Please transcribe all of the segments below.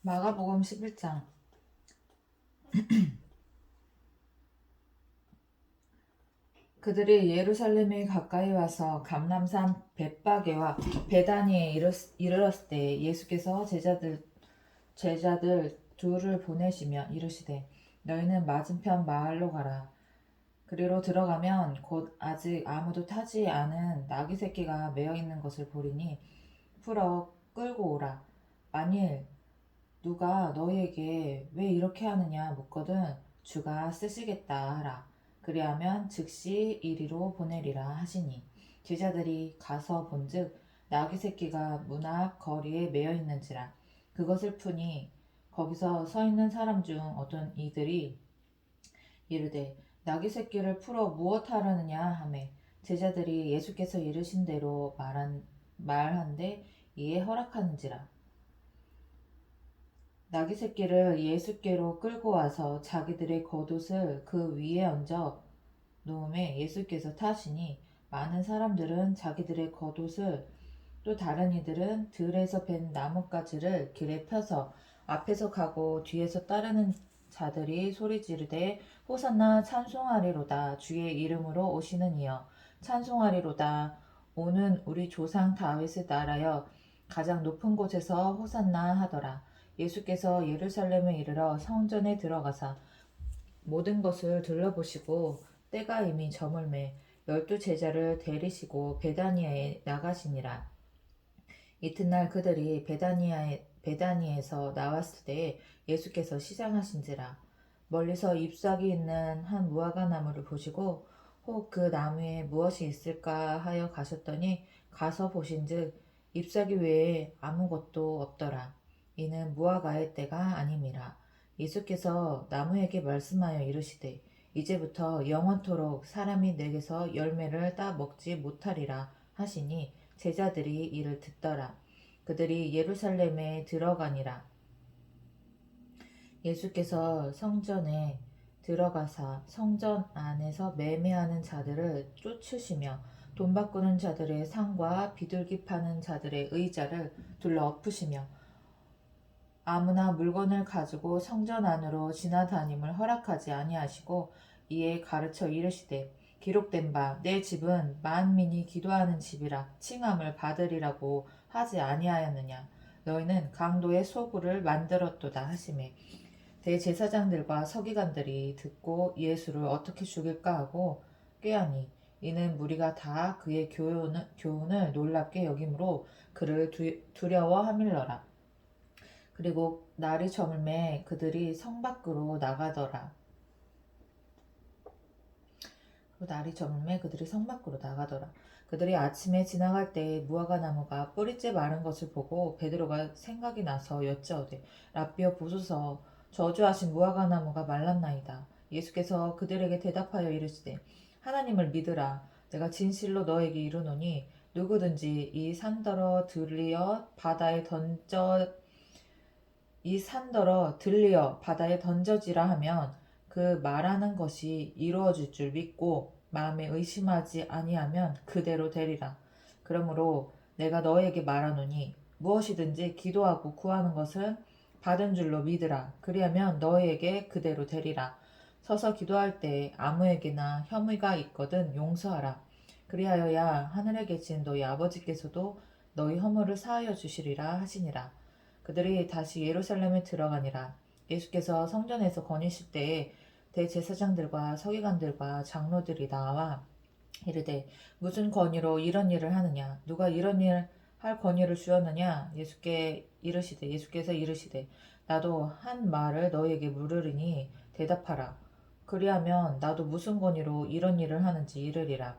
마가복음 11장. 그들이 예루살렘에 가까이 와서 감람산 벳바게와 베다니에 이르렀을 때 예수께서 제자들 둘을 보내시며 이르시되 너희는 맞은편 마을로 가라. 그리로 들어가면 곧 아직 아무도 타지 않은 나귀 새끼가 매어 있는 것을 보리니 풀어 끌고 오라. 만일 누가 너희에게 왜 이렇게 하느냐 묻거든 주가 쓰시겠다 하라. 그리하면 즉시 이리로 보내리라 하시니 제자들이 가서 본즉 나귀 새끼가 문 앞 거리에 매어 있는지라. 그것을 푸니 거기서 서 있는 사람 중 어떤 이들이 이르되 나귀 새끼를 풀어 무엇하려느냐 하매 제자들이 예수께서 이르신 대로 말한데 이에 허락하는지라. 나귀 새끼를 예수께로 끌고 와서 자기들의 겉옷을 그 위에 얹어 놓음에 예수께서 타시니 많은 사람들은 자기들의 겉옷을 또 다른 이들은 들에서 벤 나뭇가지를 길에 펴서 앞에서 가고 뒤에서 따르는 자들이 소리 지르되 호산나 찬송하리로다 주의 이름으로 오시는 이여 찬송하리로다 오는 우리 조상 다윗의 나라여 가장 높은 곳에서 호산나 하더라. 예수께서 예루살렘에 이르러 성전에 들어가사 모든 것을 둘러보시고 때가 이미 저물매 12제자를 데리시고 베다니아에 나가시니라. 이튿날 그들이 베다니에서 나왔을 때에 예수께서 시장하신지라. 멀리서 잎사귀 있는 한 무화과 나무를 보시고 혹 그 나무에 무엇이 있을까 하여 가셨더니 가서 보신즉 잎사귀 외에 아무것도 없더라. 이는 무화과의 때가 아님이라. 예수께서 나무에게 말씀하여 이르시되 이제부터 영원토록 사람이 내게서 열매를 따 먹지 못하리라 하시니 제자들이 이를 듣더라. 그들이 예루살렘에 들어가니라. 예수께서 성전에 들어가사 성전 안에서 매매하는 자들을 쫓으시며 돈 바꾸는 자들의 상과 비둘기 파는 자들의 의자를 둘러 엎으시며 아무나 물건을 가지고 성전 안으로 지나다님을 허락하지 아니하시고 이에 가르쳐 이르시되 기록된 바 내 집은 만민이 기도하는 집이라 칭함을 받으리라고 하지 아니하였느냐. 너희는 강도의 소굴을 만들었도다 하시매 대제사장들과 서기관들이 듣고 예수를 어떻게 죽일까 하고 꾀하니 이는 무리가 다 그의 교훈을 놀랍게 여김으로 그를 두려워함일러라. 그리고 날이 저물매 그들이 성 밖으로 나가더라. 그들이 아침에 지나갈 때 무화과 나무가 뿌리째 마른 것을 보고 베드로가 생각이 나서 여짜오되 라삐어 보소서 저주하신 무화과 나무가 말랐나이다. 예수께서 그들에게 대답하여 이르시되 하나님을 믿으라. 내가 진실로 너에게 이르노니 누구든지 이 산더러 들리어 바다에 던져지라 하면 그 말하는 것이 이루어질 줄 믿고 마음에 의심하지 아니하면 그대로 되리라. 그러므로 내가 너에게 말하노니 무엇이든지 기도하고 구하는 것은 받은 줄로 믿으라. 그리하면 너희에게 그대로 되리라. 서서 기도할 때 아무에게나 혐의가 있거든 용서하라. 그리하여야 하늘에 계신 너희 아버지께서도 너희 허물을 사하여 주시리라 하시니라. 그들이 다시 예루살렘에 들어가니라. 예수께서 성전에서 거니실 때에 대제사장들과 서기관들과 장로들이 나와 이르되 무슨 권위로 이런 일을 하느냐 누가 이런 일 할 권위를 주었느냐 예수께서 이르시되 나도 한 말을 너희에게 물으리니 대답하라. 그리하면 나도 무슨 권위로 이런 일을 하는지 이르리라.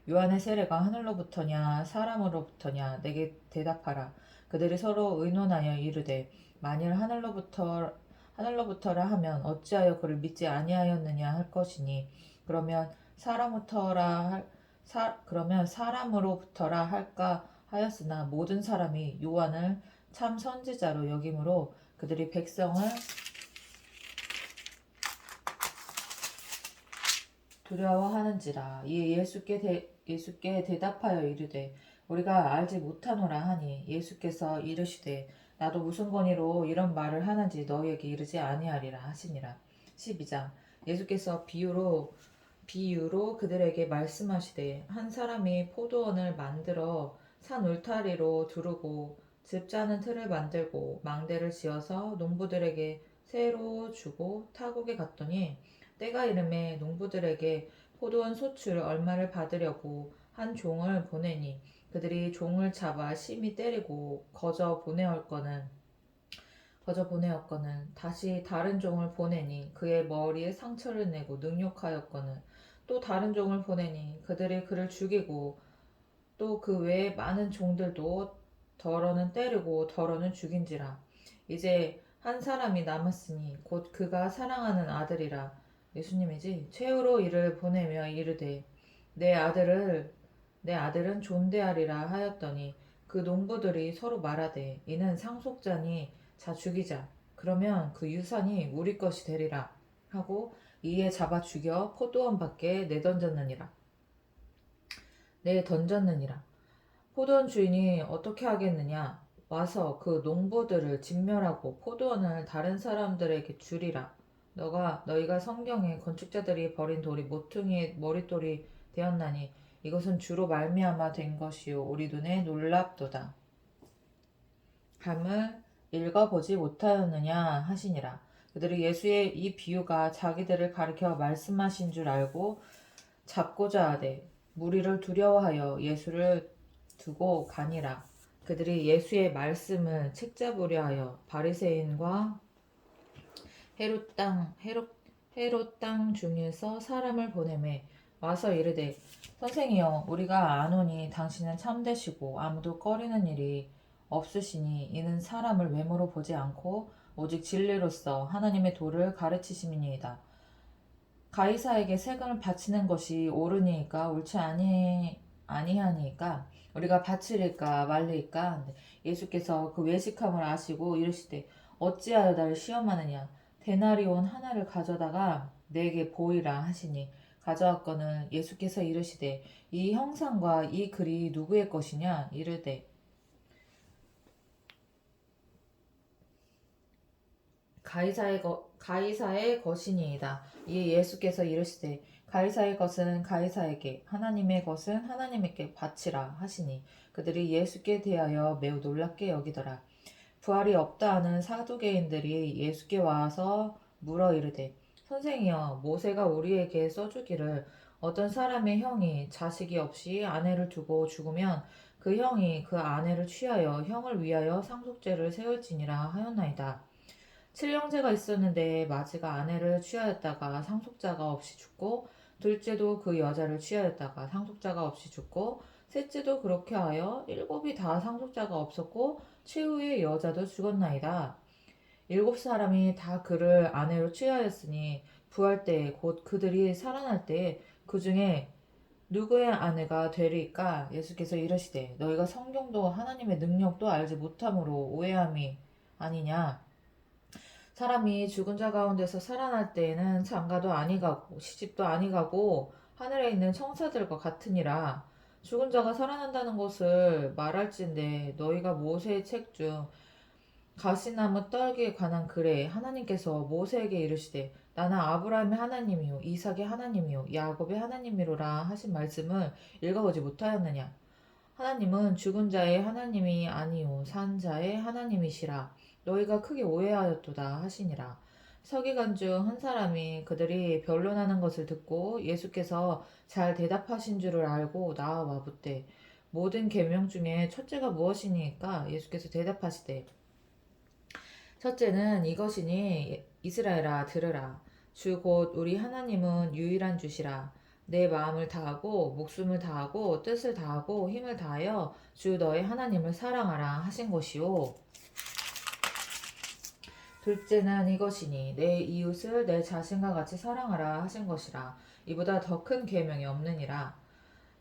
요한의 세례가 하늘로부터냐 사람으로부터냐 내게 대답하라. 그들이 서로 의논하여 이르되 만일 하늘로부터라 하면 어찌하여 그를 믿지 아니하였느냐 할 것이니 그러면 사람으로부터라 할까 하였으나 모든 사람이 요한을 참 선지자로 여김으로 그들이 백성을 두려워하는지라. 이에 예수께 대답하여 이르되 우리가 알지 못하노라 하니 예수께서 이르시되 나도 무슨 권위로 이런 말을 하는지 너희에게 이르지 아니하리라 하시니라. 12장. 예수께서 비유로 그들에게 말씀하시되 한 사람이 포도원을 만들어 산 울타리로 두르고 즙 짜는 틀을 만들고 망대를 지어서 농부들에게 새로 주고 타국에 갔더니 때가 이름에 농부들에게 포도원 소출 얼마를 받으려고 한 종을 보내니 그들이 종을 잡아 심히 때리고 거저 보내었거는 다시 다른 종을 보내니 그의 머리에 상처를 내고 능욕하였거는 또 다른 종을 보내니 그들이 그를 죽이고 또 그 외에 많은 종들도 더러는 때리고 더러는 죽인지라. 이제 한 사람이 남았으니 곧 그가 사랑하는 아들이라. 예수님이지. 최후로 이를 보내며 이르되 내 아들을 내 아들은 존대하리라 하였더니 그 농부들이 서로 말하되 이는 상속자니 자 죽이자. 그러면 그 유산이 우리 것이 되리라 하고 이에 잡아 죽여 포도원 밖에 내던졌느니라. 포도원 주인이 어떻게 하겠느냐? 와서 그 농부들을 진멸하고 포도원을 다른 사람들에게 주리라. 너희가 성경에 건축자들이 버린 돌이 모퉁이의 머릿돌이 되었나니 이것은 주로 말미암아 된 것이요 우리 눈에 놀랍도다. 함을 읽어보지 못하였느냐 하시니라. 그들이 예수의 이 비유가 자기들을 가리켜 말씀하신 줄 알고 잡고자 하되 무리를 두려워하여 예수를 두고 가니라. 그들이 예수의 말씀을 책잡으려 하여 바리새인과 헤롯 땅 중에서 사람을 보내매 와서 이르되 선생이여 우리가 아노니 당신은 참되시고 아무도 꺼리는 일이 없으시니 이는 사람을 외모로 보지 않고 오직 진리로서 하나님의 도를 가르치심이니이다. 가이사에게 세금을 바치는 것이 옳으니까 옳지 아니하니까 우리가 바치릴까 말리까. 예수께서 그 외식함을 아시고 이르시되 어찌하여 나를 시험하느냐. 데나리온 하나를 가져다가 내게 보이라 하시니 가져왔거늘 예수께서 이르시되 이 형상과 이 글이 누구의 것이냐. 이르되 가이사의 것이니이다. 이에 예수께서 이르시되 가이사의 것은 가이사에게 하나님의 것은 하나님께 바치라 하시니 그들이 예수께 대하여 매우 놀랍게 여기더라. 부활이 없다 하는 사두개인들이 예수께 와서 물어 이르되 선생이여 모세가 우리에게 써주기를 어떤 사람의 형이 자식이 없이 아내를 두고 죽으면 그 형이 그 아내를 취하여 형을 위하여 상속죄를 세울지니라 하였나이다. 칠형제가 있었는데 마지가 아내를 취하였다가 상속자가 없이 죽고 둘째도 그 여자를 취하였다가 상속자가 없이 죽고 셋째도 그렇게 하여 일곱이 다 상속자가 없었고 최후의 여자도 죽었나이다. 일곱 사람이 다 그를 아내로 취하였으니 부활 때에 곧 그들이 살아날 때에 그 중에 누구의 아내가 되리까? 예수께서 이르시되 너희가 성경도 하나님의 능력도 알지 못함으로 오해함이 아니냐. 사람이 죽은 자 가운데서 살아날 때에는 장가도 아니가고 시집도 아니가고 하늘에 있는 청사들과 같으니라. 죽은 자가 살아난다는 것을 말할진대 너희가 모세의 책 중 가시나무 떨기에 관한 글에 하나님께서 모세에게 이르시되 나는 아브라함의 하나님이요 이삭의 하나님이요 야곱의 하나님이로라 하신 말씀을 읽어보지 못하였느냐. 하나님은 죽은 자의 하나님이 아니요 산 자의 하나님이시라. 너희가 크게 오해하였도다 하시니라. 서기관 중 한 사람이 그들이 변론하는 것을 듣고 예수께서 잘 대답하신 줄을 알고 나와 묻되 모든 계명 중에 첫째가 무엇이니까? 예수께서 대답하시되 첫째는 이것이니 이스라엘아 들으라. 주 곧 우리 하나님은 유일한 주시라. 내 마음을 다하고 목숨을 다하고 뜻을 다하고 힘을 다하여 주 너의 하나님을 사랑하라 하신 것이요. 둘째는 이것이니 내 이웃을 내 자신과 같이 사랑하라 하신 것이라. 이보다 더 큰 계명이 없느니라.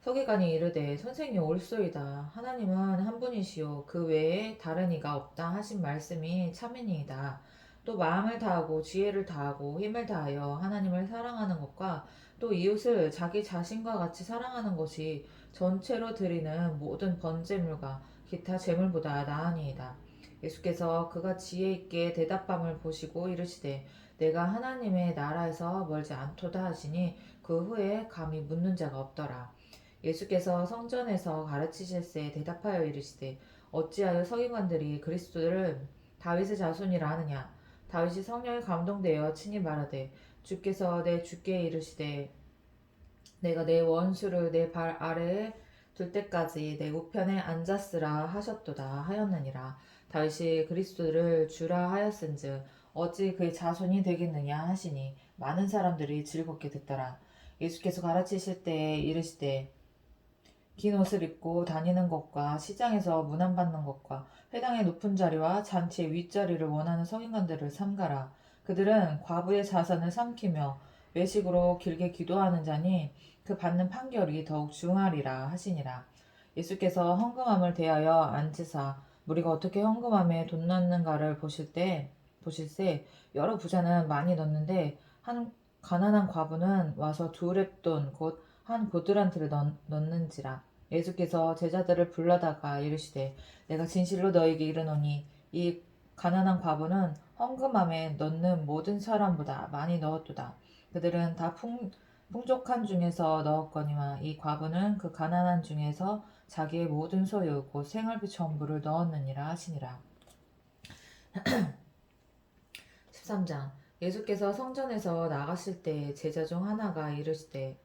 서기관이 이르되 선생이 옳소이다. 하나님은 한 분이시요 그 외에 다른 이가 없다 하신 말씀이 참이니이다. 또 마음을 다하고 지혜를 다하고 힘을 다하여 하나님을 사랑하는 것과 또 이웃을 자기 자신과 같이 사랑하는 것이 전체로 드리는 모든 번제물과 기타 제물보다 나으니이다. 예수께서 그가 지혜 있게 대답함을 보시고 이르시되 내가 하나님의 나라에서 멀지 않도다 하시니 그 후에 감히 묻는 자가 없더라. 예수께서 성전에서 가르치실세 대답하여 이르시되 어찌하여 서기관들이 그리스도를 다윗의 자손이라 하느냐. 다윗이 성령에 감동되어 친히 말하되 주께서 내 주께 이르시되 내가 내 원수를 내 발 아래에 둘 때까지 내 우편에 앉았으라 하셨도다 하였느니라. 다윗이 그리스도를 주라 하였은즉 어찌 그의 자손이 되겠느냐 하시니 많은 사람들이 즐겁게 듣더라. 예수께서 가르치실 때에 이르시되 긴 옷을 입고 다니는 것과 시장에서 문안받는 것과 회당의 높은 자리와 잔치의 윗자리를 원하는 서기관들을 삼가라. 그들은 과부의 자산을 삼키며 외식으로 길게 기도하는 자니 그 받는 판결이 더욱 중하리라 하시니라. 예수께서 헌금함을 대하여 앉으사 우리가 어떻게 헌금함에 돈 넣는가를 보실세 여러 부자는 많이 넣는데 한 가난한 과부는 와서 두 렙돈 곧 한 고드란트를 넣는지라. 예수께서 제자들을 불러다가 이르시되 내가 진실로 너에게 이르노니 이 가난한 과부는 헌금함에 넣는 모든 사람보다 많이 넣었도다. 그들은 다 풍족한 중에서 넣었거니와 이 과부는 그 가난한 중에서 자기의 모든 소유 곧 생활비 전부를 넣었느니라 하시니라. 13장 예수께서 성전에서 나가실 때 제자 중 하나가 이르되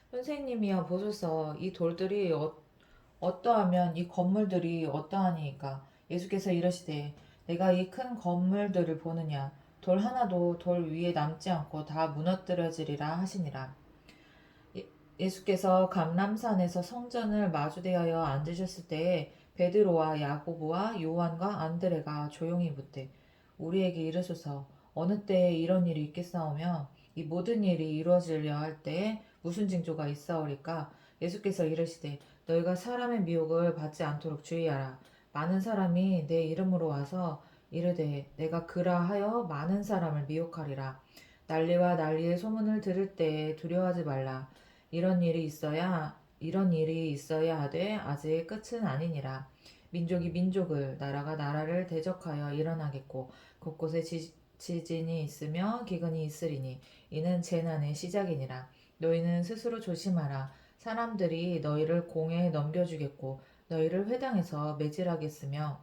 선생님이여 보소서 이 돌들이 어떠하면 이 건물들이 어떠하니이까. 예수께서 이르시되 내가 이 큰 건물들을 보느냐. 돌 하나도 돌 위에 남지 않고 다 무너뜨려지리라 하시니라. 예수께서 감람산에서 성전을 마주대하여 앉으셨을 때에 베드로와 야고보와 요한과 안드레가 조용히 묻되 우리에게 이르소서 어느 때에 이런 일이 있겠사오며 이 모든 일이 이루어지려 할 때에 무슨 징조가 있사오리까. 예수께서 이르시되 너희가 사람의 미혹을 받지 않도록 주의하라. 많은 사람이 내 이름으로 와서 이르되 내가 그라 하여 많은 사람을 미혹하리라. 난리와 난리의 소문을 들을 때에 두려워하지 말라. 이런 일이 있어야 하되 아직 끝은 아니니라. 민족이 민족을 나라가 나라를 대적하여 일어나겠고 곳곳에 지진이 있으며 기근이 있으리니 이는 재난의 시작이니라. 너희는 스스로 조심하라. 사람들이 너희를 공회에 넘겨주겠고 너희를 회당에서 매질하겠으며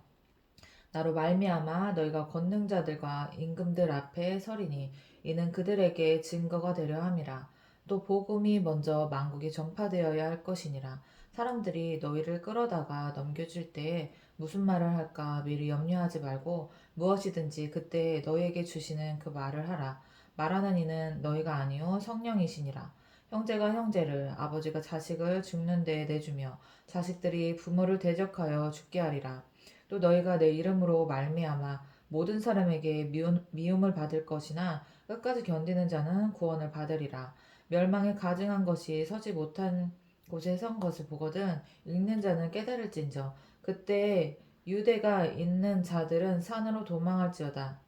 나로 말미암아 너희가 권능자들과 임금들 앞에 서리니 이는 그들에게 증거가 되려 함이라. 또 복음이 먼저 만국에 전파되어야 할 것이니라. 사람들이 너희를 끌어다가 넘겨줄 때에 무슨 말을 할까 미리 염려하지 말고 무엇이든지 그때 너희에게 주시는 그 말을 하라. 말하는 이는 너희가 아니요 성령이시니라. 형제가 형제를 아버지가 자식을 죽는 데에 내주며 자식들이 부모를 대적하여 죽게 하리라. 또 너희가 내 이름으로 말미암아 모든 사람에게 미움을 받을 것이나 끝까지 견디는 자는 구원을 받으리라. 멸망에 가증한 것이 서지 못한 곳에 선 것을 보거든 읽는 자는 깨달을진저. 그때 유대에 있는 자들은 산으로 도망할지어다.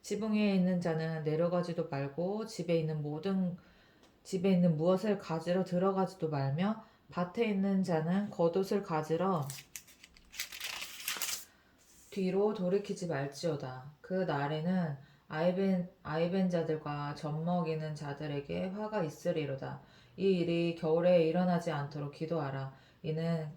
지붕 위에 있는 자는 내려가지도 말고 집에 있는 무엇을 가지러 들어가지도 말며 밭에 있는 자는 겉옷을 가지러 뒤로 돌이키지 말지어다. 그 날에는 아이벤 자들과 젖먹이는 자들에게 화가 있으리로다. 이 일이 겨울에 일어나지 않도록 기도하라. 이는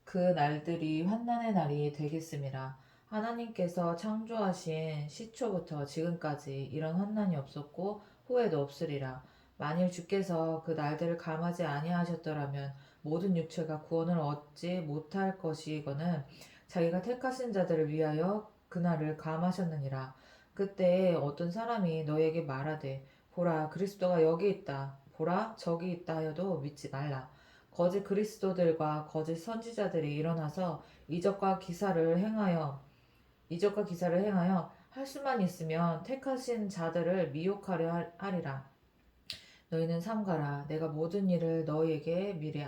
그 날들이 환난의 날이 되겠음이라. 하나님께서 창조하신 시초부터 지금까지 이런 환난이 없었고 후에도 없으리라. 만일 주께서 그 날들을 감하지 아니하셨더라면 모든 육체가 구원을 얻지 못할 것이거늘 자기가 택하신 자들을 위하여 그날을 감하셨느니라. 그때에 어떤 사람이 너에게 말하되 보라 그리스도가 여기 있다 보라 저기 있다 하여도 믿지 말라. 거짓 그리스도들과 거짓 선지자들이 일어나서 이적과 기사를 행하여 할 수만 있으면 택하신 자들을 미혹하려 하리라. 너희는 삼가라. 내가 모든 일을 너희에게 미리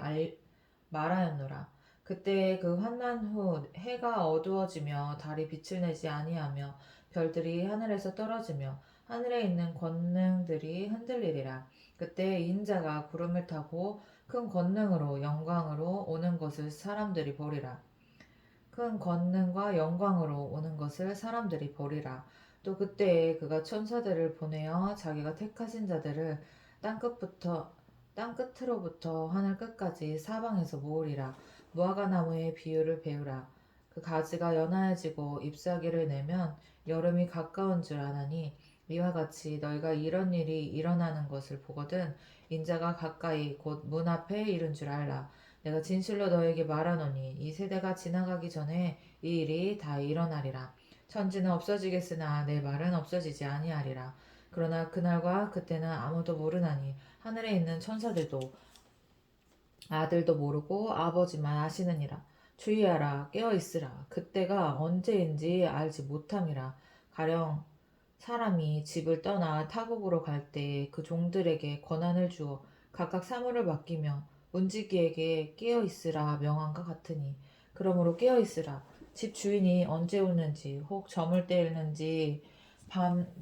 말하였노라. 그때 그 환난 후 해가 어두워지며 달이 빛을 내지 아니하며 별들이 하늘에서 떨어지며 하늘에 있는 권능들이 흔들리리라. 그때 인자가 구름을 타고 큰 권능으로 영광으로 오는 것을 사람들이 보리라. 큰 권능과 영광으로 오는 것을 사람들이 보리라. 또 그때에 그가 천사들을 보내어 자기가 택하신 자들을 땅끝부터 땅끝으로부터 하늘 끝까지 사방에서 모으리라. 무화과 나무의 비유를 배우라. 그 가지가 연하여지고 잎사귀를 내면 여름이 가까운 줄 아나니 이와 같이 너희가 이런 일이 일어나는 것을 보거든 인자가 가까이 곧 문 앞에 이른 줄 알라. 내가 진실로 너에게 말하노니 이 세대가 지나가기 전에 이 일이 다 일어나리라. 천지는 없어지겠으나 내 말은 없어지지 아니하리라. 그러나 그날과 그때는 아무도 모르나니 하늘에 있는 천사들도 아들도 모르고 아버지만 아시느니라. 주의하라 깨어 있으라. 그때가 언제인지 알지 못함이라. 가령 사람이 집을 떠나 타국으로 갈 때 그 종들에게 권한을 주어 각각 사물을 맡기며 문지기에게 깨어 있으라 명한과 같으니 그러므로 깨어 있으라. 집 주인이 언제 오는지 혹 저물 때 일는지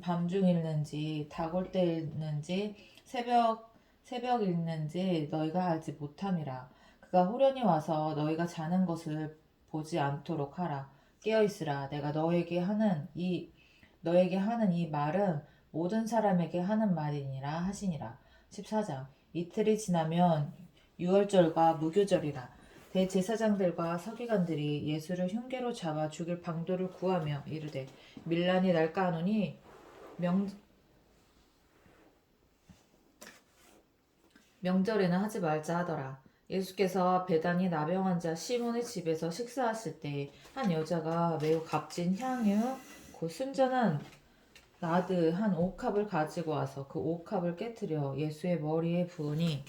밤중 일는지 닭올 때 일는지 새벽 일는지 너희가 알지 못함이라. 그가 후련히 와서 너희가 자는 것을 보지 않도록 하라. 깨어 있으라. 내가 너에게 하는 이 말은 모든 사람에게 하는 말이니라 하시니라. 14장 이틀이 지나면 유월절과 무교절이라. 대제사장들과 서기관들이 예수를 흉계로 잡아 죽일 방도를 구하며 이르되 밀란이 날까 하노니 명절에는 하지 말자 하더라. 예수께서 베다니 나병 환자 시몬의 집에서 식사하실 때 한 여자가 매우 값진 향유 곧 순전한 나드 한 옥합을 가지고 와서 그 옥합을 깨뜨려 예수의 머리에 부으니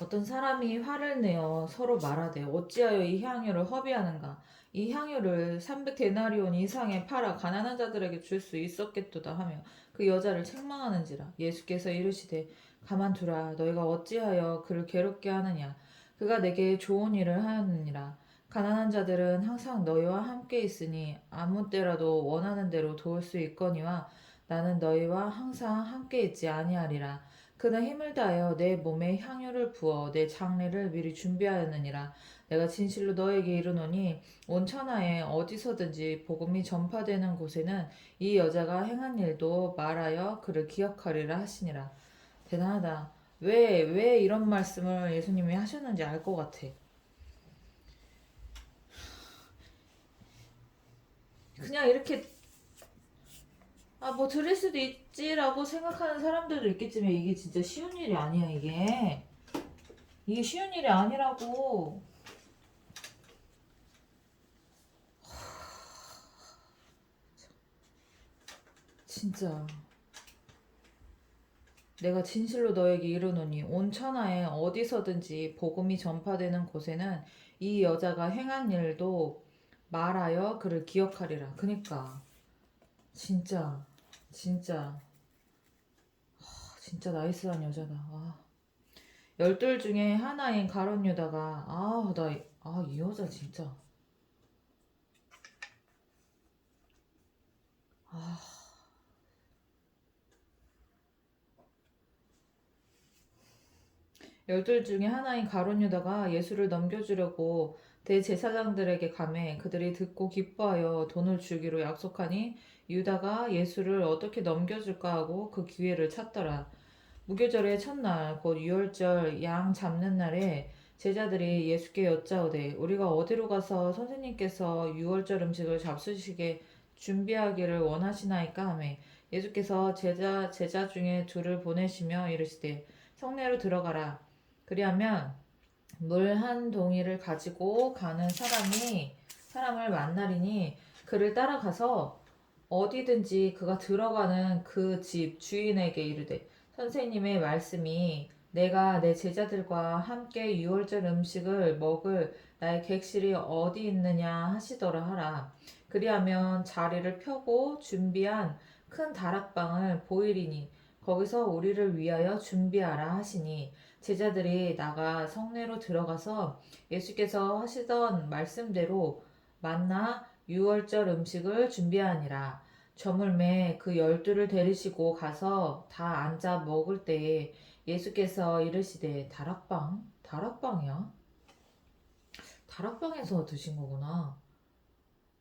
어떤 사람이 화를 내어 서로 말하되 어찌하여 이 향유를 허비하는가. 이 향유를 300데나리온 이상에 팔아 가난한 자들에게 줄 수 있었겠도다 하며 그 여자를 책망하는지라. 예수께서 이르시되 가만두라. 너희가 어찌하여 그를 괴롭게 하느냐. 그가 내게 좋은 일을 하였느니라. 가난한 자들은 항상 너희와 함께 있으니 아무 때라도 원하는 대로 도울 수 있거니와 나는 너희와 항상 함께 있지 아니하리라. 그는 힘을 다하여 내 몸에 향유를 부어 내 장례를 미리 준비하였느니라. 내가 진실로 너에게 이르노니 온 천하에 어디서든지 복음이 전파되는 곳에는 이 여자가 행한 일도 말하여 그를 기억하리라 하시니라. 대단하다. 왜 이런 말씀을 예수님이 하셨는지 알 것 같아. 그냥 이렇게 뭐 들을 수도 있지라고 생각하는 사람들도 있겠지만 이게 진짜 쉬운 일이 아니야. 이게 쉬운 일이 아니라고. 진짜 내가 진실로 너에게 이르노니 온 천하에 어디서든지 복음이 전파되는 곳에는 이 여자가 행한 일도 말하여 그를 기억하리라. 그니까 진짜 진짜 진짜 나이스한 여자다. 열둘 중에 하나인 가룟 유다가 이 여자 진짜 열둘 중에 하나인 가룟 유다가 예수를 넘겨주려고 대제사장들에게 가매 그들이 듣고 기뻐하여 돈을 주기로 약속하니 유다가 예수를 어떻게 넘겨줄까 하고 그 기회를 찾더라. 무교절의 첫날 곧 유월절 양 잡는 날에 제자들이 예수께 여짜오되 우리가 어디로 가서 선생님께서 유월절 음식을 잡수시게 준비하기를 원하시나이까 하매 예수께서 제자 중에 둘을 보내시며 이르시되 성내로 들어가라. 그리하면 물 한 동이를 가지고 가는 사람을 만나리니 그를 따라가서 어디든지 그가 들어가는 그 집 주인에게 이르되 선생님의 말씀이 내가 내 제자들과 함께 유월절 음식을 먹을 나의 객실이 어디 있느냐 하시더라 하라. 그리하면 자리를 펴고 준비한 큰 다락방을 보이리니 거기서 우리를 위하여 준비하라 하시니 제자들이 나가 성내로 들어가서 예수께서 하시던 말씀대로 만나 유월절 음식을 준비하니라. 저물매 그 열두를 데리시고 가서 다 앉아 먹을 때에 예수께서 이르시되 다락방이야? 다락방에서 드신 거구나.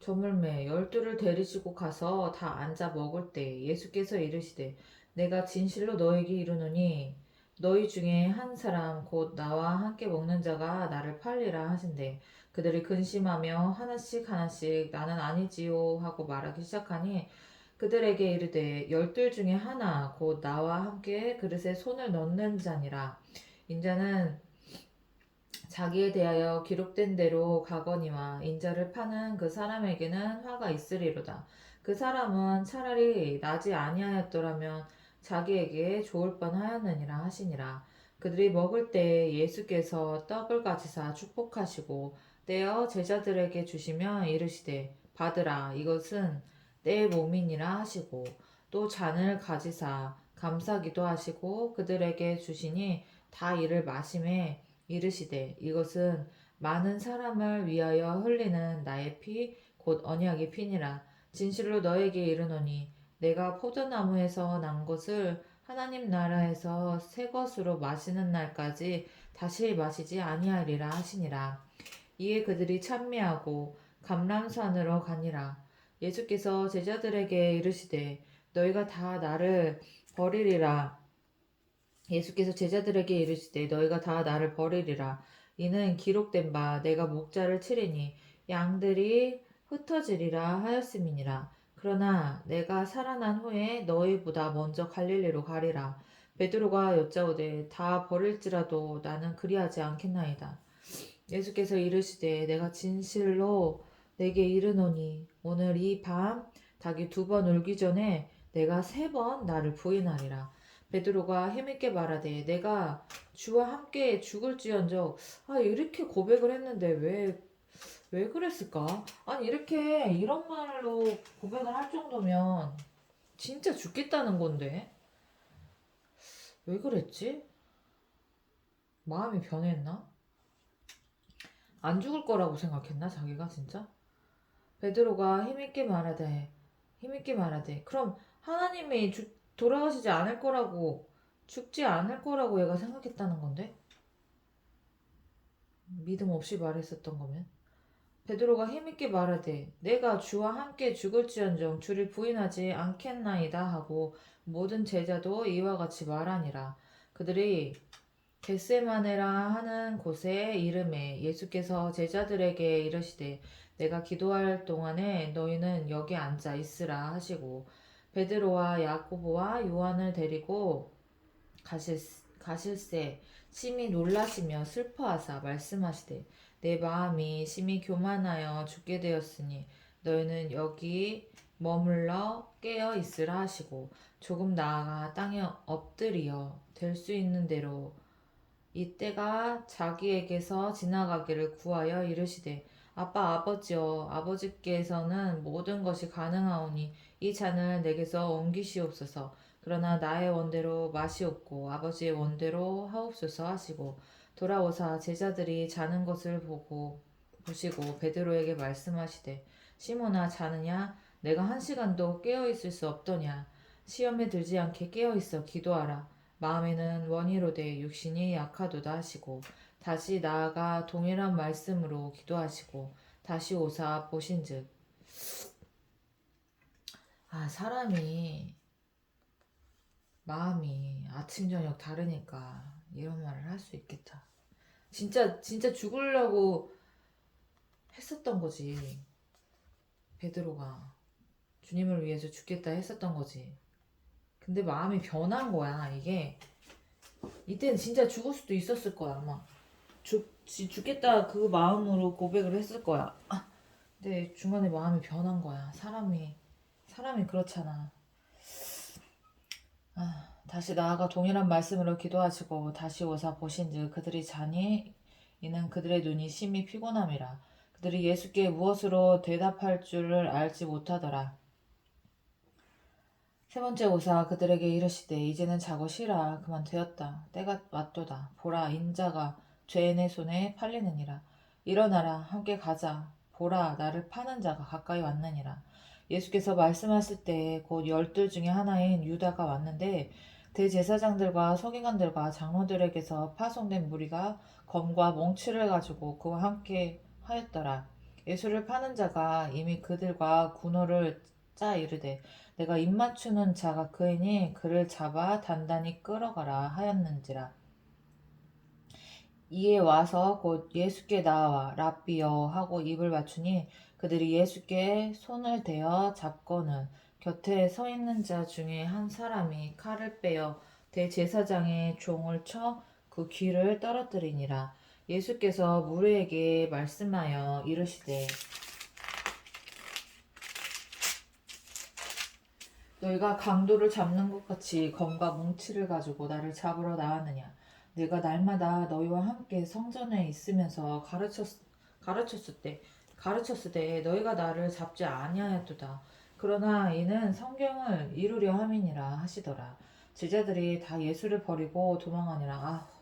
저물매 열두를 데리시고 가서 다 앉아 먹을 때 예수께서 이르시되 내가 진실로 너에게 이르노니 너희 중에 한 사람 곧 나와 함께 먹는 자가 나를 팔리라 하신대. 그들이 근심하며 하나씩 하나씩 나는 아니지요 하고 말하기 시작하니 그들에게 이르되 열둘 중에 하나 곧 나와 함께 그릇에 손을 넣는 자니라. 인자는 자기에 대하여 기록된 대로 가거니와 인자를 파는 그 사람에게는 화가 있으리로다. 그 사람은 차라리 나지 아니하였더라면 자기에게 좋을 뻔하였느니라 하시니라. 그들이 먹을 때 예수께서 떡을 가지사 축복하시고 떼어 제자들에게 주시며 이르시되 받으라 이것은 내 몸이니라 하시고 또 잔을 가지사 감사기도 하시고 그들에게 주시니 다 이를 마시매 이르시되 이것은 많은 사람을 위하여 흘리는 나의 피 곧 언약의 피니라. 진실로 너에게 이르노니 내가 포도나무에서 난 것을 하나님 나라에서 새 것으로 마시는 날까지 다시 마시지 아니하리라 하시니라. 이에 그들이 찬미하고 감람산으로 가니라. 예수께서 제자들에게 이르시되 너희가 다 나를 버리리라. 예수께서 제자들에게 이르시되 너희가 다 나를 버리리라. 이는 기록된 바 내가 목자를 치리니 양들이 흩어지리라 하였음이니라. 그러나 내가 살아난 후에 너희보다 먼저 갈릴리로 가리라. 베드로가 여짜오되 다 버릴지라도 나는 그리하지 않겠나이다. 예수께서 이르시되 내가 진실로 내게 이르노니 오늘 이 밤 닭이 두 번 울기 전에 내가 세 번 나를 부인하리라. 베드로가 힘있게 말하되 내가 주와 함께 죽을지언정 이렇게 고백을 했는데 왜 그랬을까? 아니 이렇게 이런 말로 고백을 할 정도면 진짜 죽겠다는 건데 왜 그랬지? 마음이 변했나? 안 죽을 거라고 생각했나 자기가 진짜? 베드로가 힘있게 말하되 그럼 하나님이 돌아가시지 않을 거라고 죽지 않을 거라고 얘가 생각했다는 건데 믿음 없이 말했었던 거면 베드로가 힘있게 말하되 내가 주와 함께 죽을지언정 주를 부인하지 않겠나이다 하고 모든 제자도 이와 같이 말하니라. 그들이 겟세마네라 하는 곳에 이름에 예수께서 제자들에게 이르시되 내가 기도할 동안에 너희는 여기 앉아 있으라 하시고 베드로와 야고보와 요한을 데리고 가실새 심히 놀라시며 슬퍼하사 말씀하시되 내 마음이 심히 교만하여 죽게 되었으니 너희는 여기 머물러 깨어 있으라 하시고 조금 나아가 땅에 엎드리어 될 수 있는 대로 이때가 자기에게서 지나가기를 구하여 이르시되 아빠 아버지여 아버지께서는 모든 것이 가능하오니 이 잔을 내게서 옮기시옵소서. 그러나 나의 원대로 마시옵고 아버지의 원대로 하옵소서 하시고 돌아오사 제자들이 자는 것을 보시고 베드로에게 말씀하시되 시몬아 자느냐 내가 한 시간도 깨어 있을 수 없더냐 시험에 들지 않게 깨어 있어 기도하라. 마음에는 원이로되 육신이 약하도다 하시고 다시 나아가 동일한 말씀으로 기도하시고 다시 오사 보신즉 사람이 마음이 아침 저녁 다르니까 이런 말을 할 수 있겠다. 진짜 죽으려고 했었던 거지. 베드로가 주님을 위해서 죽겠다 했었던 거지. 근데 마음이 변한 거야. 이게 이때는 진짜 죽을 수도 있었을 거야 아마. 죽겠다 그 마음으로 고백을 했을 거야. 근데 중간에 마음이 변한 거야. 사람이 그렇잖아. 다시 나아가 동일한 말씀으로 기도하시고 다시 오사 보신즉 그들이 자니 이는 그들의 눈이 심히 피곤함이라. 그들이 예수께 무엇으로 대답할 줄을 알지 못하더라. 세 번째 오사 그들에게 이르시되 이제는 자고 쉬라. 그만 되었다. 때가 왔도다. 보라 인자가 죄인의 손에 팔리느니라. 일어나라 함께 가자. 보라 나를 파는 자가 가까이 왔느니라. 예수께서 말씀하실 때 곧 열둘 중에 하나인 유다가 왔는데 대제사장들과 서기관들과 장로들에게서 파송된 무리가 검과 몽치를 가지고 그와 함께 하였더라. 예수를 파는 자가 이미 그들과 군호를 짜 이르되 내가 입맞추는 자가 그이니 그를 잡아 단단히 끌어가라 하였는지라. 이에 와서 곧 예수께 나와 랍비여 하고 입을 맞추니 그들이 예수께 손을 대어 잡거늘 곁에 서 있는 자 중에 한 사람이 칼을 빼어 대제사장의 종을 쳐 그 귀를 떨어뜨리니라. 예수께서 무리에게 말씀하여 이르시되 너희가 강도를 잡는 것 같이 검과 뭉치를 가지고 나를 잡으러 나왔느냐? 내가 날마다 너희와 함께 성전에 있으면서 가르쳤을 때 너희가 나를 잡지 아니하였도다. 그러나 이는 성경을 이루려 함이니라 하시더라. 제자들이 다 예수를 버리고 도망하니라.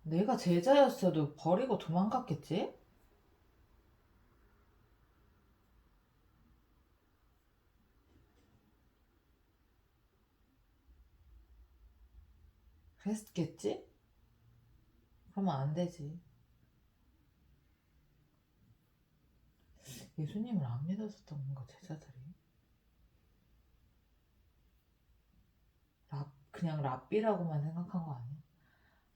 내가 제자였어도 버리고 도망갔겠지? 그랬겠지? 그러면 안 되지. 예수님을 안 믿었었던 건가, 제자들이? 그냥 랍비라고만 생각한 거 아니야?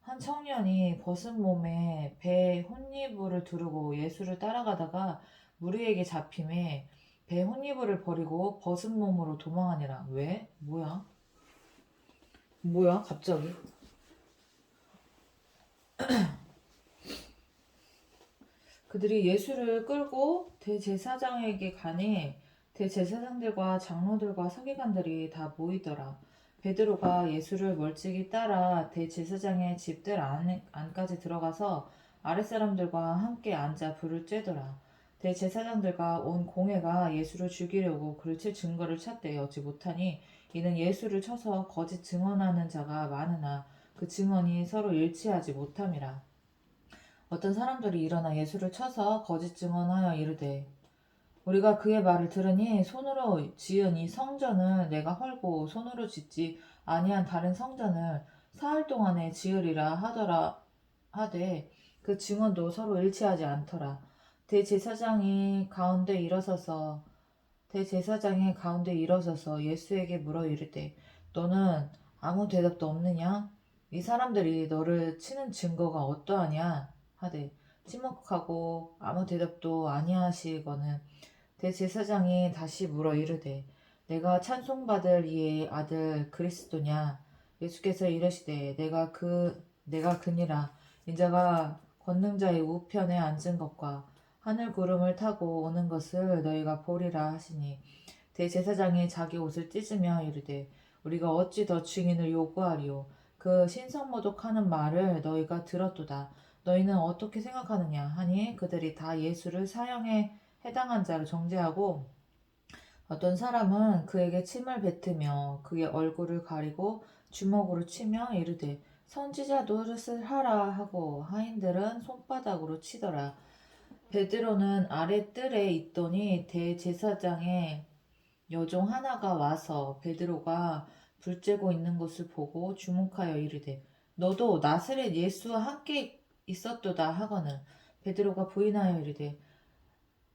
한 청년이 벗은 몸에 배 혼니부를 두르고 예수를 따라가다가 무리에게 잡힘에 배 혼니부를 버리고 벗은 몸으로 도망하니라. 왜? 뭐야 갑자기? 그들이 예수를 끌고 대제사장에게 가니 대제사장들과 장로들과 서기관들이 다 모이더라. 베드로가 예수를 멀찍이 따라 대제사장의 집들 안까지 들어가서 아랫사람들과 함께 앉아 불을 쬐더라. 대제사장들과 온 공회가 예수를 죽이려고 그를 칠 증거를 찾되 얻지 못하니 이는 예수를 쳐서 거짓 증언하는 자가 많으나 그 증언이 서로 일치하지 못함이라. 어떤 사람들이 일어나 예수를 쳐서 거짓 증언하여 이르되 우리가 그의 말을 들으니 손으로 지은 이 성전을 내가 헐고 손으로 짓지 아니한 다른 성전을 사흘 동안에 지으리라 하더라 하되 그 증언도 서로 일치하지 않더라. 대제사장이 가운데 일어서서 대제사장이 가운데 일어서서 예수에게 물어 이르되 너는 아무 대답도 없느냐? 이 사람들이 너를 치는 증거가 어떠하냐? 하되 침묵하고 아무 대답도 아니하시거늘 대제사장이 다시 물어 이르되 내가 찬송받을 이의 아들 그리스도냐? 예수께서 이르시되 내가 그니라. 인자가 권능자의 우편에 앉은 것과 하늘 구름을 타고 오는 것을 너희가 보리라 하시니 대제사장이 자기 옷을 찢으며 이르되 우리가 어찌 더 증인을 요구하리요? 그 신성모독하는 말을 너희가 들었도다. 너희는 어떻게 생각하느냐 하니 그들이 다 예수를 사형에 해당한 자로 정죄하고 어떤 사람은 그에게 침을 뱉으며 그의 얼굴을 가리고 주먹으로 치며 이르되 선지자 노릇을 하라 하고 하인들은 손바닥으로 치더라. 베드로는 아랫뜰에 있더니 대제사장의 여종 하나가 와서 베드로가 불 쬐고 있는 것을 보고 주목하여 이르되 너도 나사렛 예수와 함께 있었도다 하거늘 베드로가 부인하여 이르되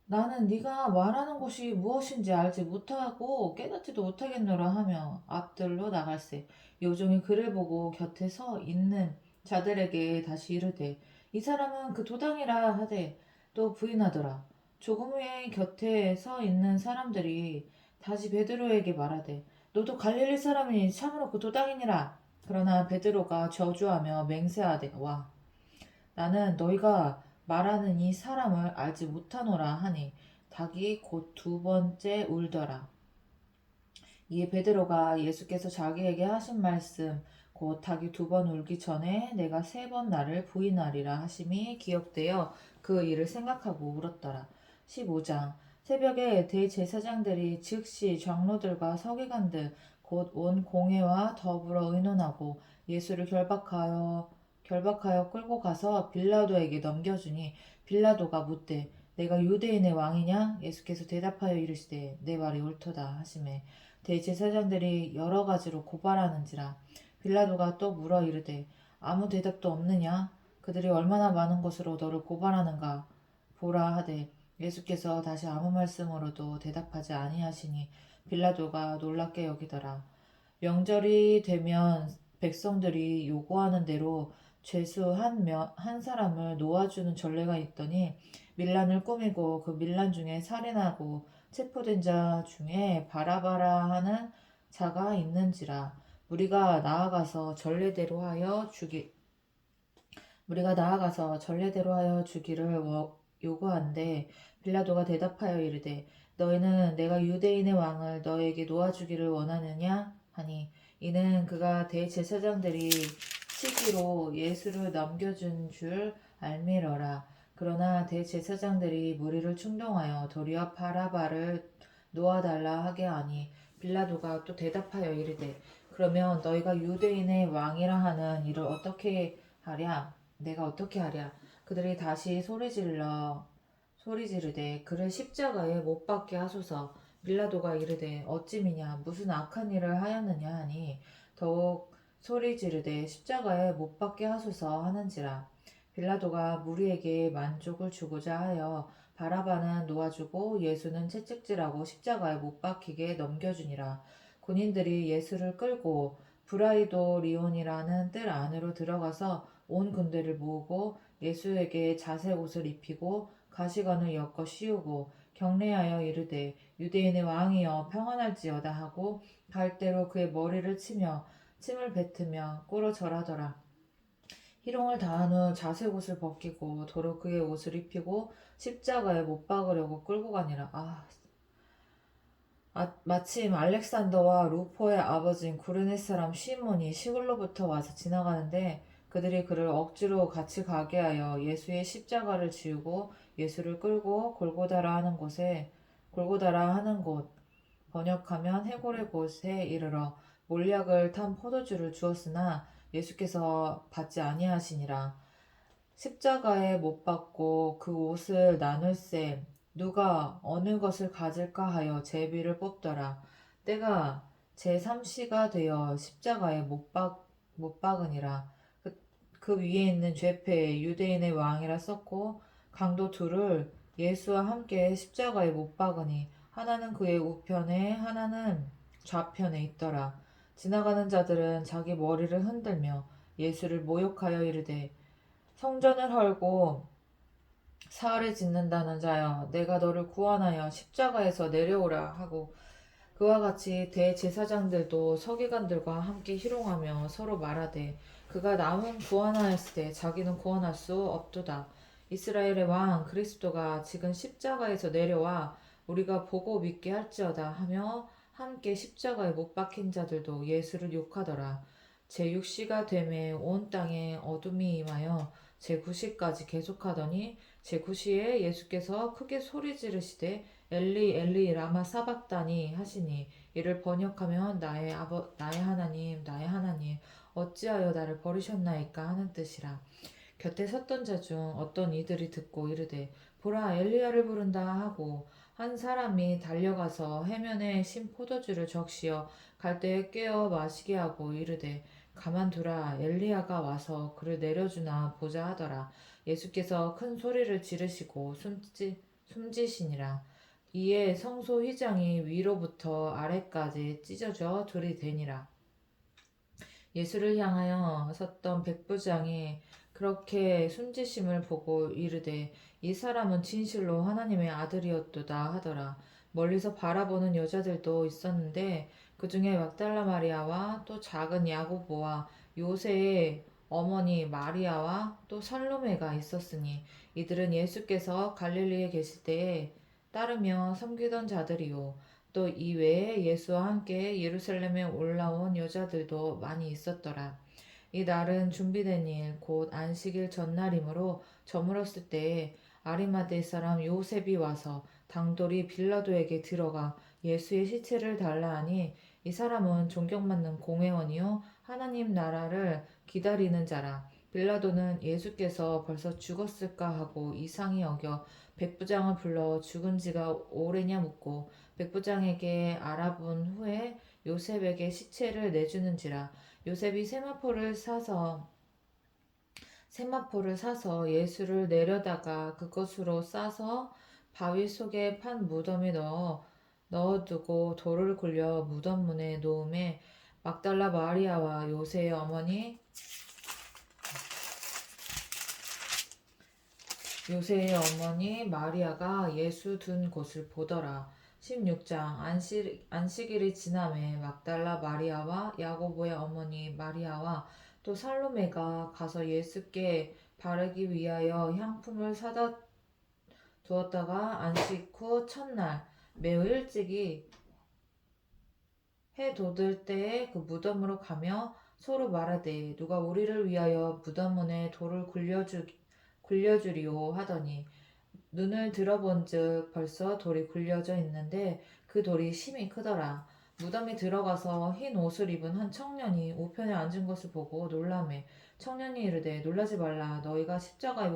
나는 네가 말하는 것이 무엇인지 알지 못하고 깨닫지도 못하겠노라 하며 앞들로 나갈새 요종이 그를 보고 곁에 서 있는 자들에게 다시 이르되 이 사람은 그 도당이라 하되 또 부인하더라. 조금 후에 곁에 서 있는 사람들이 다시 베드로에게 말하되 너도 갈릴리 사람이니 참으로 그 도당이니라. 그러나 베드로가 저주하며 맹세하되 와 나는 너희가 말하는 이 사람을 알지 못하노라 하니 닭이 곧 두 번째 울더라. 이에 베드로가 예수께서 자기에게 하신 말씀 곧 닭이 두 번 울기 전에 내가 세 번 나를 부인하리라 하심이 기억되어 그 일을 생각하고 울었더라. 15장 새벽에 대제사장들이 즉시 장로들과 서기관들 곧 온 공회와 더불어 의논하고 예수를 결박하여 끌고 가서 빌라도에게 넘겨주니 빌라도가 묻되 내가 유대인의 왕이냐? 예수께서 대답하여 이르시되 내 말이 옳도다 하시매 대제사장들이 여러 가지로 고발하는지라. 빌라도가 또 물어 이르되 아무 대답도 없느냐? 그들이 얼마나 많은 것으로 너를 고발하는가 보라 하되 예수께서 다시 아무 말씀으로도 대답하지 아니하시니 빌라도가 놀랍게 여기더라. 명절이 되면 백성들이 요구하는 대로 죄수 한 사람을 놓아주는 전례가 있더니 밀란을 꾸미고 그 밀란 중에 살인하고 체포된 자 중에 바라바라 하는 자가 있는지라. 우리가 나아가서 전례대로 하여 주기 우리가 나아가서 전례대로 하여 주기를 요구한데 빌라도가 대답하여 이르되 너희는 내가 유대인의 왕을 너에게 놓아주기를 원하느냐 하니 이는 그가 대제사장들이 시기로 예수를 넘겨준 줄 알미러라. 그러나 대제사장들이 무리를 충동하여 도리어 바라바를 놓아달라 하게 하니 빌라도가 또 대답하여 이르되 그러면 너희가 유대인의 왕이라 하는 이를 어떻게 하랴? 내가 어떻게 하랴? 그들이 다시 소리 지르되 그를 십자가에 못 박게 하소서. 빌라도가 이르되 어찌미냐 무슨 악한 일을 하였느냐 하니 더욱 소리 지르되 십자가에 못 박게 하소서 하는지라. 빌라도가 무리에게 만족을 주고자 하여 바라바는 놓아주고 예수는 채찍질하고 십자가에 못 박히게 넘겨주니라. 군인들이 예수를 끌고 브라이도리온이라는 뜰 안으로 들어가서 온 군대를 모으고 예수에게 자색 옷을 입히고 가시관을 엮어 씌우고 경례하여 이르되 유대인의 왕이여 평안할지어다 하고 갈대로 그의 머리를 치며 침을 뱉으며 꿇어 절하더라. 희롱을 다한 후 자색 옷을 벗기고 도로 그의 옷을 입히고 십자가에 못 박으려고 끌고 가니라. 마침 알렉산더와 루포의 아버지인 구르네 사람 시몬이 시골로부터 와서 지나가는데 그들이 그를 억지로 같이 가게 하여 예수의 십자가를 지우고 예수를 끌고 골고다라 하는 곳 번역하면 해골의 곳에 이르러 몰약을 탄 포도주를 주었으나 예수께서 받지 아니하시니라. 십자가에 못 박고 그 옷을 나눌세 누가 어느 것을 가질까 하여 제비를 뽑더라. 때가 제3시가 되어 십자가에 못 박으니라. 그 위에 있는 죄패에 유대인의 왕이라 썼고 강도 둘을 예수와 함께 십자가에 못 박으니 하나는 그의 우편에 하나는 좌편에 있더라. 지나가는 자들은 자기 머리를 흔들며 예수를 모욕하여 이르되 성전을 헐고 사흘에 짓는다는 자여 내가 너를 구원하여 십자가에서 내려오라 하고 그와 같이 대제사장들도 서기관들과 함께 희롱하며 서로 말하되 그가 남은 구원하였으되 자기는 구원할 수 없도다. 이스라엘의 왕 그리스도가 지금 십자가에서 내려와 우리가 보고 믿게 할지어다 하며 함께 십자가에 못 박힌 자들도 예수를 욕하더라. 제6시가 되매 온 땅에 어둠이 임하여 제9시까지 계속하더니 제9시에 예수께서 크게 소리 지르시되 엘리 엘리 라마 사박다니 하시니 이를 번역하면 나의 하나님 나의 하나님 어찌하여 나를 버리셨나이까 하는 뜻이라. 곁에 섰던 자 중 어떤 이들이 듣고 이르되 보라 엘리야를 부른다 하고 한 사람이 달려가서 해면에 신 포도주를 적시어 갈대에 깨어 마시게 하고 이르되 가만두라 엘리야가 와서 그를 내려주나 보자 하더라. 예수께서 큰 소리를 지르시고 숨지시니라. 이에 성소 휘장이 위로부터 아래까지 찢어져 들이대니라. 예수를 향하여 섰던 백부장이 그렇게 숨지심을 보고 이르되 이 사람은 진실로 하나님의 아들이었도다 하더라. 멀리서 바라보는 여자들도 있었는데 그 중에 막달라 마리아와 또 작은 야고보와 요새의 어머니 마리아와 또 살로메가 있었으니 이들은 예수께서 갈릴리에 계실 때에 따르며 섬기던 자들이요 또 이외에 예수와 함께 예루살렘에 올라온 여자들도 많이 있었더라. 이 날은 준비된 일, 곧 안식일 전날이므로 저물었을 때에 아리마대 사람 요셉이 와서 당돌이 빌라도에게 들어가 예수의 시체를 달라 하니 이 사람은 존경받는 공회원이요 하나님 나라를 기다리는 자라. 빌라도는 예수께서 벌써 죽었을까 하고 이상히 여겨 백부장을 불러 죽은 지가 오래냐 묻고 백부장에게 알아본 후에 요셉에게 시체를 내주는지라. 요셉이 세마포를 사서 예수를 내려다가 그것으로 싸서 바위 속에 판 무덤에 넣어두고 돌을 굴려 무덤 문에 놓음에 막달라 마리아와 요새의 어머니 마리아가 예수 둔 곳을 보더라. 16장 안식일이 지남에 막달라 마리아와 야고보의 어머니 마리아와 또 살로메가 가서 예수께 바르기 위하여 향품을 사다 두었다가 안식 후 첫날 매우 일찍이 해 돋을 때에 그 무덤으로 가며 서로 말하되 누가 우리를 위하여 무덤 문에 돌을 굴려주리오 하더니 눈을 들어본즉 벌써 돌이 굴려져 있는데 그 돌이 심히 크더라. 무덤에 들어가서 흰 옷을 입은 한 청년이 우편에 앉은 것을 보고 놀라매 청년이 이르되 놀라지 말라. 너희가 십자가에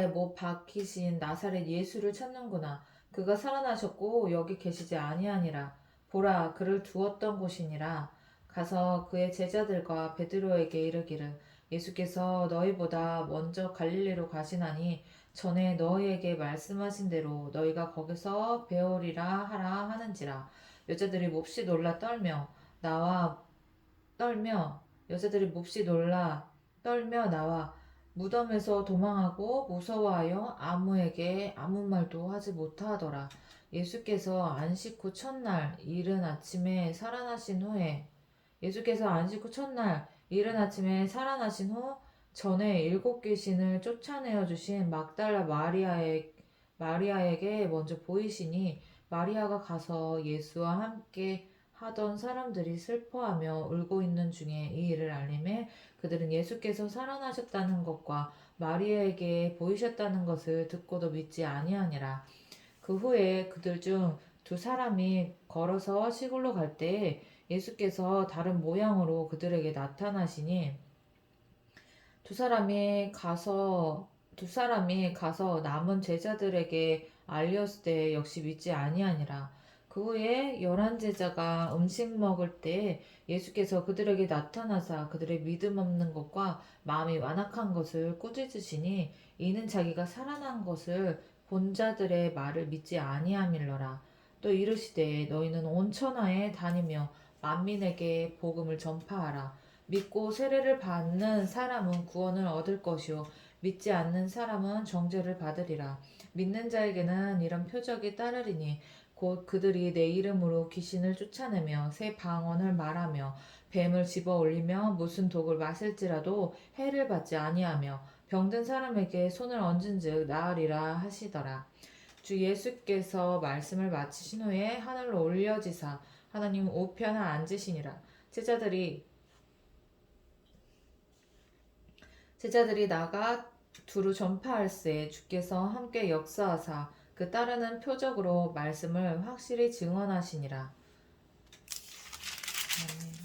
못 박히신 나사렛 예수를 찾는구나. 그가 살아나셨고 여기 계시지 아니하니라. 보라, 그를 두었던 곳이니라. 가서 그의 제자들과 베드로에게 이르기를 예수께서 너희보다 먼저 갈릴리로 가시나니 전에 너희에게 말씀하신 대로 너희가 거기서 배우리라 하라 하는지라. 여자들이 몹시 놀라 떨며 나와 무덤에서 도망하고 무서워하여 아무에게 아무 말도 하지 못하더라. 예수께서 안식 후 첫날 이른 아침에 살아나신 후 전에 7귀신을 쫓아내어 주신 막달라 마리아에게 먼저 보이시니 마리아가 가서 예수와 함께 하던 사람들이 슬퍼하며 울고 있는 중에 이 일을 알림에 그들은 예수께서 살아나셨다는 것과 마리아에게 보이셨다는 것을 듣고도 믿지 아니하니라. 그 후에 그들 중 2사람이 걸어서 시골로 갈 때에 예수께서 다른 모양으로 그들에게 나타나시니 두 사람이 가서 남은 제자들에게 알렸을 때 역시 믿지 아니하니라. 그 후에 11제자가 음식 먹을 때 예수께서 그들에게 나타나사 그들의 믿음 없는 것과 마음이 완악한 것을 꾸짖으시니 이는 자기가 살아난 것을 본 자들의 말을 믿지 아니함일러라. 또 이르시되 너희는 온 천하에 다니며 만민에게 복음을 전파하라. 믿고 세례를 받는 사람은 구원을 얻을 것이요 믿지 않는 사람은 정죄를 받으리라. 믿는 자에게는 이런 표적이 따르리니 곧 그들이 내 이름으로 귀신을 쫓아내며 새 방언을 말하며 뱀을 집어 올리며 무슨 독을 마실지라도 해를 받지 아니하며 병든 사람에게 손을 얹은즉 나으리라 하시더라. 주 예수께서 말씀을 마치신 후에 하늘로 올려지사 하나님 우편에 앉으시니라. 제자들이 나가 두루 전파할세 주께서 함께 역사하사 그 따르는 표적으로 말씀을 확실히 증언하시니라. 아멘.